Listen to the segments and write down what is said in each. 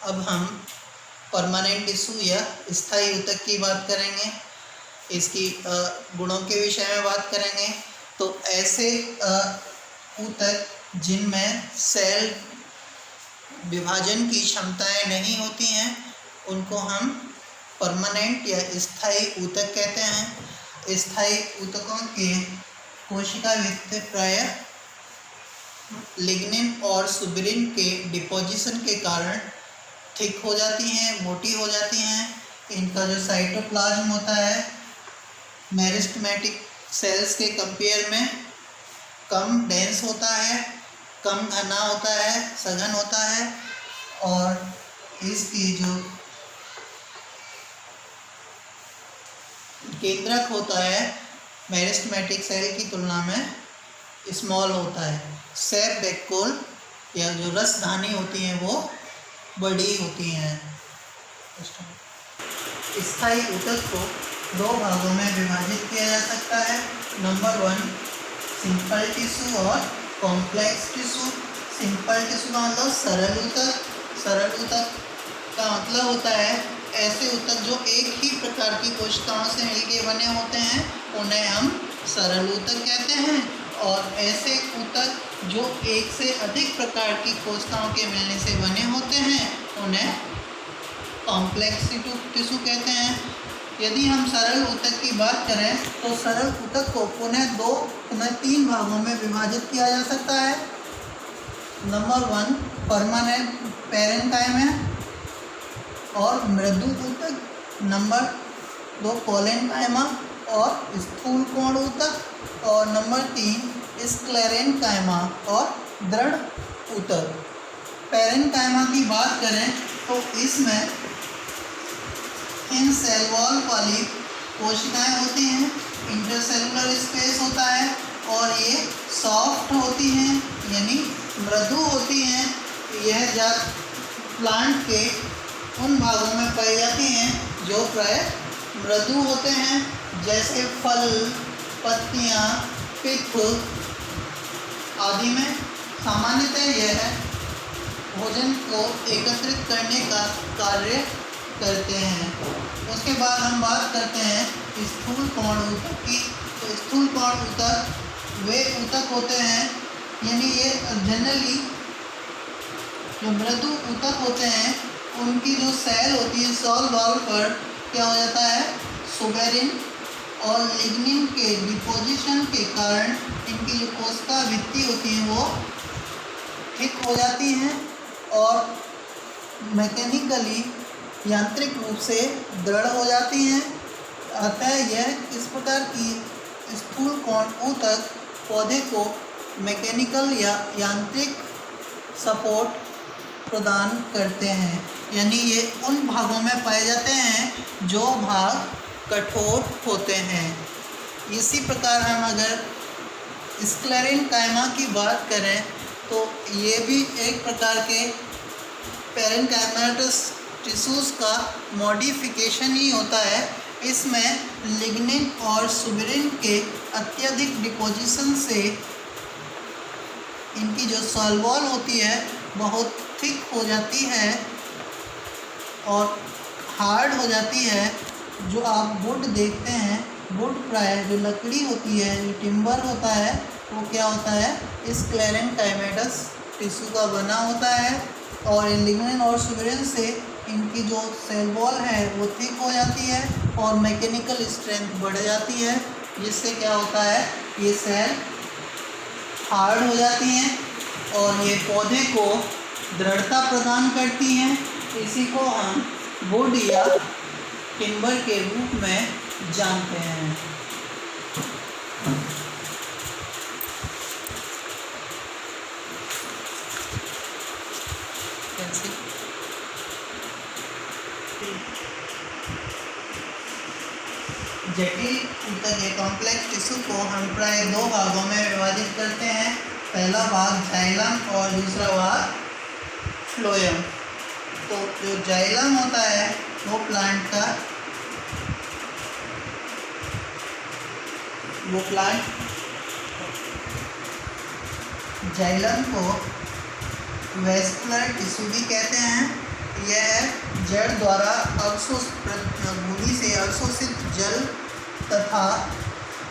अब हम permanent tissue या स्थायी ऊतक की बात करेंगे, इसकी गुणों के विषय में बात करेंगे। तो ऐसे ऊतक जिनमें सेल विभाजन की क्षमताएं नहीं होती हैं उनको हम परमानेंट या स्थायी ऊतक कहते हैं। स्थायी ऊतकों के कोशिका भित्ति प्रायः लिग्निन और सुबेरिन के डिपोजिशन के कारण थिक हो जाती हैं, मोटी हो जाती हैं। इनका जो साइटोप्लाज्म होता है मेरिस्टेमेटिक सेल्स के कंपेयर में कम डेंस होता है, कम घना होता है, सघन होता है, और इसकी जो केंद्रक होता है मेरिस्टेमेटिक सेल की तुलना में स्मॉल होता है। सेप वैक्यूल या जो रसधानी होती हैं वो बड़ी होती हैं। स्थायी ऊतक को दो भागों में विभाजित किया जा सकता है। नंबर 1 सिंपल टिश्यू और कॉम्प्लेक्स टिश्यू। सिंपल टिश्यू का मतलब सरल ऊतक। सरल ऊतक का मतलब होता है ऐसे ऊतक जो एक ही प्रकार की कोशिकाओं से मिलकर बने होते हैं उन्हें हम सरल ऊतक कहते हैं, और ऐसे ऊतक जो एक से अधिक प्रकार की कोशिकाओं के मिलने से बने होते हैं उन्हें कॉम्प्लेक्स टिश्यू कहते हैं। यदि हम सरल ऊतक की बात करें तो सरल ऊतक को पुनः 3 भागों में विभाजित किया जा सकता है। नंबर 1 परमानेंट पैरेन्काइमा और मृदु ऊतक। नंबर 2 कोलेनकाइमा और स्थूल कोण ऊतक, और नंबर 3 स्क्लेरेन्काइमा और दृढ़ ऊतक। पैरेन्काइमा की बात करें तो इसमें इन सेल वॉल वाली कोशिकाएं होती हैं, इंटरसेलुलर स्पेस होता है, और ये सॉफ्ट होती हैं यानी मृदु होती हैं। यह जात प्लांट के उन भागों में पाई जाती हैं जो प्राय मृदु होते हैं, जैसे फल, पत्तियां, पित्त आदि में। सामान्यतः यह भोजन को एकत्रित करने का कार्य करते हैं। उसके बाद हम बात करते हैं स्थूल कोण ऊतक की। तो स्थूल कोण ऊतक वे ऊतक होते हैं, यानी ये जनरली जो मृदु ऊतक होते हैं उनकी जो सेल होती है सेल वॉल पर क्या हो जाता है, सुबेरिन और लिग्निन के डिपोजिशन के कारण इनकी जो कोशिका भित्ति होती है वो थिक हो जाती हैं और मैकेनिकली यांत्रिक रूप से दृढ़ हो जाती हैं। अतः यह इस प्रकार की स्थूल कोण ऊतक पौधे को मैकेनिकल या यांत्रिक सपोर्ट प्रदान करते हैं, यानी ये उन भागों में पाए जाते हैं जो भाग कठोर होते हैं। इसी प्रकार हम अगर स्क्लेरेन्काइमा की बात करें तो ये भी एक प्रकार के पैरेन्काइमेटस टिश्यूज़ का मॉडिफिकेशन ही होता है। इसमें लिग्निन और सुबेरिन के अत्यधिक डिपोजिशन से इनकी जो सेल वॉल होती है बहुत थिक हो जाती है और हार्ड हो जाती है। जो आप वुड देखते हैं, वुड प्राय जो लकड़ी होती है, जो टिम्बर होता है, वो क्या होता है स्क्लेरेन्काइमेटस टिश्यू का बना होता है, और लिग्निन और सुबेरिन से इनकी जो सेल वॉल है वो थिक हो जाती है और मैकेनिकल स्ट्रेंथ बढ़ जाती है, जिससे क्या होता है ये सेल हार्ड हो जाती हैं और ये पौधे को दृढ़ता प्रदान करती हैं। इसी को हम वुड या टिम्बर के रूप में जानते हैं। जटिल ऊतक या कॉम्प्लेक्स टिश्यू को हम प्राय 2 भागों में विभाजित करते हैं। पहला भाग जाइलम और दूसरा भाग फ्लोएम। तो जो जाइलम होता है वो प्लांट जाइलम को वेस्कुलर टिश्यू भी कहते हैं यह जड़ द्वारा भूमि से अवशोषित जल तथा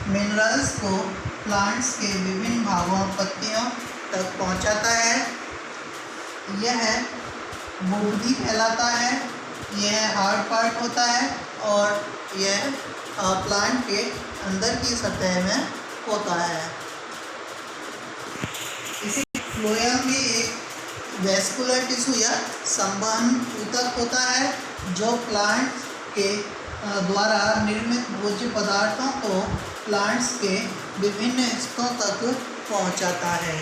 मिनरल्स को प्लांट्स के विभिन्न भागों पत्तियों तक पहुंचाता है। यह बुद्धि फैलाता है, यह हार्ड पार्ट होता है और यह प्लांट के अंदर की सतह में होता है। इसी फ्लोएम भी एक वेस्कुलर टिश्यू या संवहन ऊतक होता है जो प्लांट के द्वारा निर्मित भोज्य पदार्थों को प्लांट्स के विभिन्न हिस्सों तक पहुंचाता है।